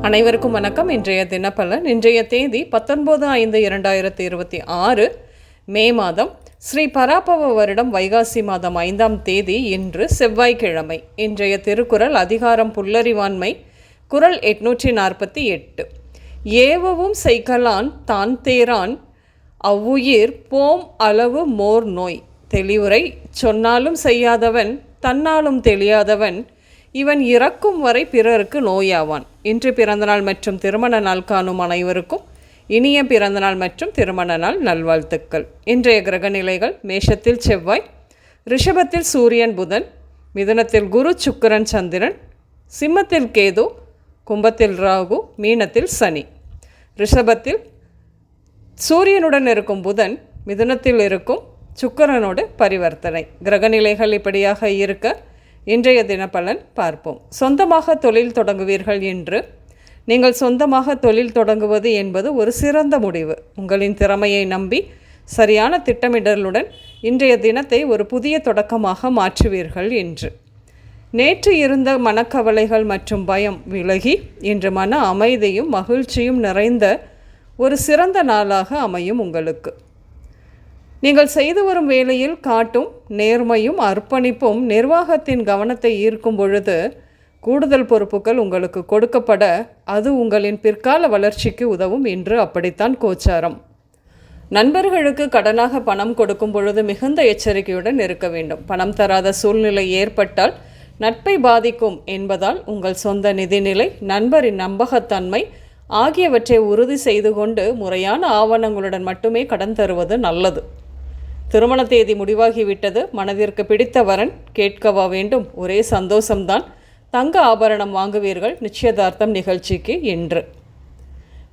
அனைவருக்கும் வணக்கம். இன்றைய தினப்பலன். இன்றைய தேதி 19/5/2026 மே மாதம், ஸ்ரீ பராபவ வருடம் வைகாசி மாதம் 5ஆம் தேதி இன்று செவ்வாய்க்கிழமை. இன்றைய திருக்குறள் அதிகாரம் புல்லறிவாண்மை, குறள் 848. ஏவவும் செய்கலான் தான் தேரான் அவ்வுயிர் போம் அளவு மோர் நோய். தெளிவுரை: சொன்னாலும் செய்யாதவன், தன்னாலும் தெளியாதவன், இவன் இறக்கும் வரை பிறருக்கு நோயாவான். இன்று பிறந்தநாள் மற்றும் திருமண நாள் காணும் அனைவருக்கும் இனிய பிறந்தநாள் மற்றும் திருமண நாள் நல்வாழ்த்துக்கள். இன்றைய கிரக நிலைகள்: மேஷத்தில் செவ்வாய், ரிஷபத்தில் சூரியன் புதன், மிதுனத்தில் குரு சுக்கிரன் சந்திரன், சிம்மத்தில் கேது, கும்பத்தில் ராகு, மீனத்தில் சனி. ரிஷபத்தில் சூரியனுடன் இருக்கும் புதன், மிதுனத்தில் இருக்கும் சுக்கிரனோடு பரிவர்த்தனை. கிரகநிலைகள் இப்படியாக இருக்க இன்றைய தினப்பலன் பார்ப்போம். சொந்தமாக தொழில் தொடங்குவீர்கள் என்று. நீங்கள் சொந்தமாக தொழில் தொடங்குவது என்பது ஒரு சிறந்த முடிவு. உங்களின் திறமையை நம்பி சரியான திட்டமிடலுடன் இன்றைய தினத்தை ஒரு புதிய தொடக்கமாக மாற்றுவீர்கள் என்று. நேற்று இருந்த மனக்கவலைகள் மற்றும் பயம் விலகி இன்று மன அமைதியும் மகிழ்ச்சியும் நிறைந்த ஒரு சிறந்த நாளாக அமையும் உங்களுக்கு. நீங்கள் செய்து வரும் வேலையில் காட்டும் நேர்மையும் அர்ப்பணிப்பும் நிர்வாகத்தின் கவனத்தை ஈர்க்கும் பொழுது கூடுதல் பொறுப்புகள் உங்களுக்கு கொடுக்கப்பட அது உங்களின் பிற்கால வளர்ச்சிக்கு உதவும். இன்று அப்படித்தான் கோச்சாரம். நண்பர்களுக்கு கடனாக பணம் கொடுக்கும் பொழுது மிகுந்த எச்சரிக்கையுடன் இருக்க வேண்டும். பணம் தராத சூழ்நிலை ஏற்பட்டால் நட்பை பாதிக்கும் என்பதால் உங்கள் சொந்த நிதிநிலை, நண்பரின் நம்பகத்தன்மை ஆகியவற்றை உறுதி செய்து கொண்டு முறையான ஆவணங்களுடன் மட்டுமே கடன் தருவது நல்லது. திருமண தேதி முடிவாகிவிட்டது. மனதிற்கு பிடித்த வரன் கேட்கவா வேண்டும்? ஒரே சந்தோஷம்தான். தங்க ஆபரணம் வாங்குவீர்கள் நிச்சயதார்த்தம் நிகழ்ச்சிக்கு இன்று.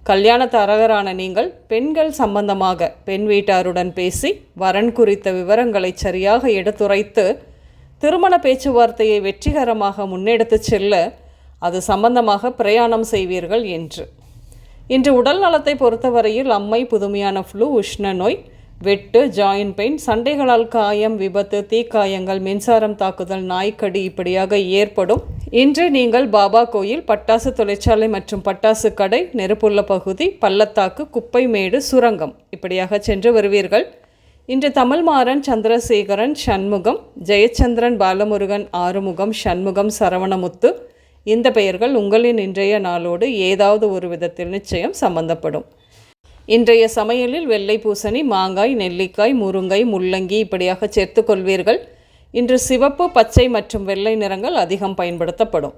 கல்யாண தரகரான நீங்கள் பெண்கள் சம்பந்தமாக பெண் வீட்டாருடன் பேசி வரன் குறித்த விவரங்களை சரியாக எடுத்துரைத்து திருமண பேச்சுவார்த்தையை வெற்றிகரமாக முன்னெடுத்து செல்ல அது சம்பந்தமாக பிரயாணம் செய்வீர்கள் என்று. இன்று உடல் நலத்தை பொறுத்தவரையில் அம்மை, புதுமையான ஃப்ளூ, உஷ்ண நோய், வெட்டு, ஜாயின்ட் பெயின், சண்டைகளால் காயம், விபத்து, தீக்காயங்கள், மின்சாரம் தாக்குதல், நாய்க்கடி இப்படியாக ஏற்படும். இன்று நீங்கள் பாபா கோயில், பட்டாசு தொழிற்சாலை மற்றும் பட்டாசு கடை, நெருப்புள்ள பகுதி, பள்ளத்தாக்கு, குப்பை மேடு, சுரங்கம் இப்படியாக சென்று வருவீர்கள். இன்று தமிழ்மாறன், சந்திரசேகரன், சண்முகம், ஜெயச்சந்திரன், பாலமுருகன், ஆறுமுகம், சண்முகம், சரவணமுத்து இந்த பெயர்கள் உங்களின் இன்றைய நாளோடு ஏதாவது ஒரு விதத்தில் நிச்சயம் சம்பந்தப்படும். இன்றைய சமையலில் வெள்ளை பூசணி, மாங்காய், நெல்லிக்காய், முருங்கை, முள்ளங்கி இப்படியாக சேர்த்து கொள்வீர்கள். இன்று சிவப்பு, பச்சை மற்றும் வெள்ளை நிறங்கள் அதிகம் பயன்படுத்தப்படும்.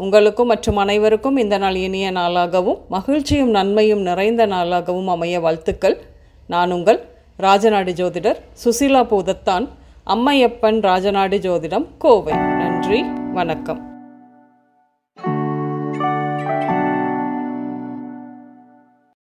உங்களுக்கும் மற்றும் அனைவருக்கும் இந்த நாள் இனிய நாளாகவும் மகிழ்ச்சியும் நன்மையும் நிறைந்த நாளாகவும் அமைய வாழ்த்துக்கள். நான் உங்கள் ராஜநாடி ஜோதிடர் சுசீலா பூதத்தான், அம்மையப்பன் ராஜநாடி ஜோதிடம், கோவை. நன்றி, வணக்கம்.